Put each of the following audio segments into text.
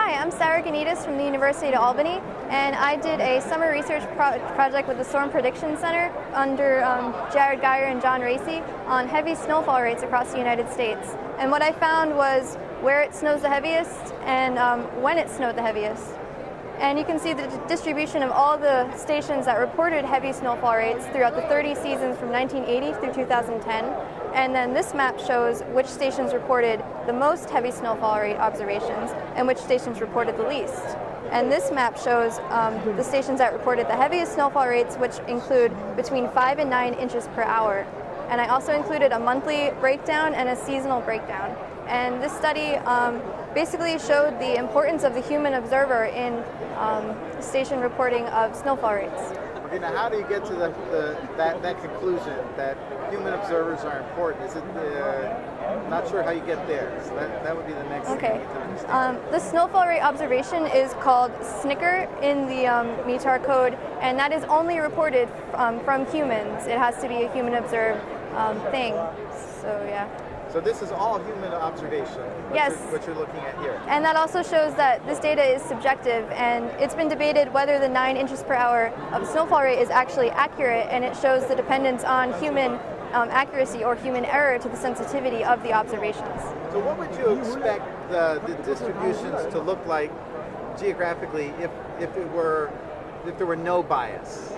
Hi, I'm Sarah Ganitas from the University of Albany, and I did a summer research project with the Storm Prediction Center under Jared Geyer and John Racy on heavy snowfall rates across the United States. And what I found was where it snows the heaviest and when it snowed the heaviest. And you can see the distribution of all the stations that reported heavy snowfall rates throughout the 30 seasons from 1980 through 2010. And then this map shows which stations reported the most heavy snowfall rate observations and which stations reported the least. And this map shows the stations that reported the heaviest snowfall rates, which include between 5 and 9 inches per hour. And I also included a monthly breakdown and a seasonal breakdown. And this study basically showed the importance of the human observer in station reporting of snowfall rates. Okay, now how do you get to that conclusion that human observers are important? Is it not sure how you get there? So that would be the next thing to understand. The snowfall rate observation is called SNCR in the METAR code, and that is only reported from humans. It has to be a human observed thing. So yeah. So this is all human observation, what you're looking at here. And that also shows that this data is subjective, and it's been debated whether the 9 inches per hour of snowfall rate is actually accurate, and it shows the dependence on human accuracy or human error to the sensitivity of the observations. So what would you expect the distributions to look like geographically if there were no bias?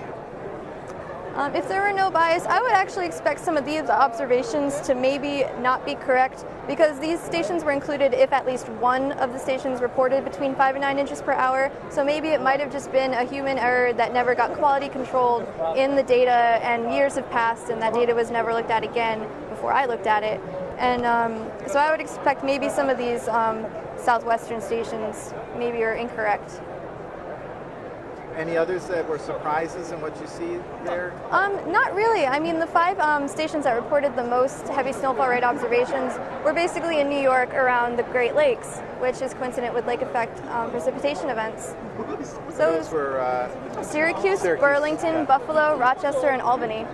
If there were no bias, I would actually expect some of these observations to maybe not be correct, because these stations were included if at least one of the stations reported between 5 and 9 inches per hour. So maybe it might have just been a human error that never got quality controlled in the data, and years have passed and that data was never looked at again before I looked at it. And so I would expect maybe some of these southwestern stations maybe are incorrect. Any others that were surprises in what you see there? Not really. I mean, the 5 stations that reported the most heavy snowfall rate observations were basically in New York around the Great Lakes, which is coincident with lake effect precipitation events. So those were Syracuse, Burlington, Buffalo, Rochester, and Albany.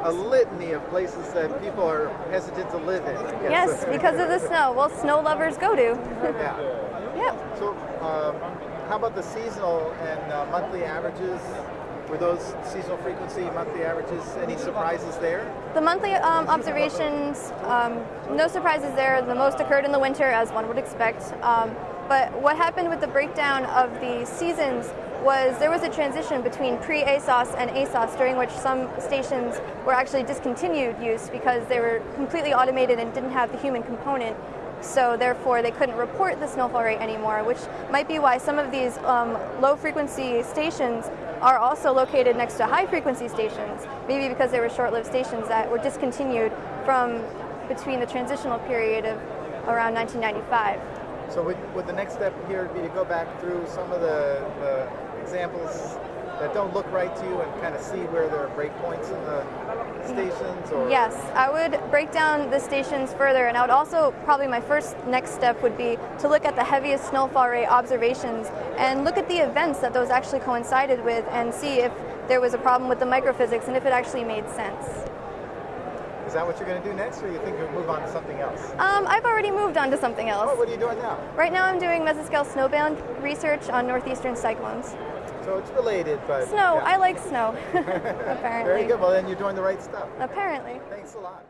A litany of places that people are hesitant to live in, I guess. Yes, because of the snow. Well, snow lovers go to. Yeah. Yep. So, how about the seasonal and monthly averages? Were those seasonal frequency, monthly averages, any surprises there? The monthly observations, no surprises there. The most occurred in the winter, as one would expect. But what happened with the breakdown of the seasons was there was a transition between pre-ASOS and ASOS, during which some stations were actually discontinued use because they were completely automated and didn't have the human component. So therefore they couldn't report the snowfall rate anymore, which might be why some of these low-frequency stations are also located next to high-frequency stations, maybe because they were short-lived stations that were discontinued from between the transitional period of around 1995. So would the next step here be to go back through some of the examples that don't look right to you and kind of see where there are breakpoints in the stations? Or? Yes, I would break down the stations further, and I would also, probably my next step would be to look at the heaviest snowfall rate observations and look at the events that those actually coincided with and see if there was a problem with the microphysics and if it actually made sense. Is that what you're going to do next, or you think you'll move on to something else? I've already moved on to something else. Oh, what are you doing now? Right now I'm doing mesoscale snowband research on northeastern cyclones. So it's related, but... Snow. Yeah. I like snow, apparently. Very good. Well, then you're doing the right stuff. Apparently. Thanks a lot.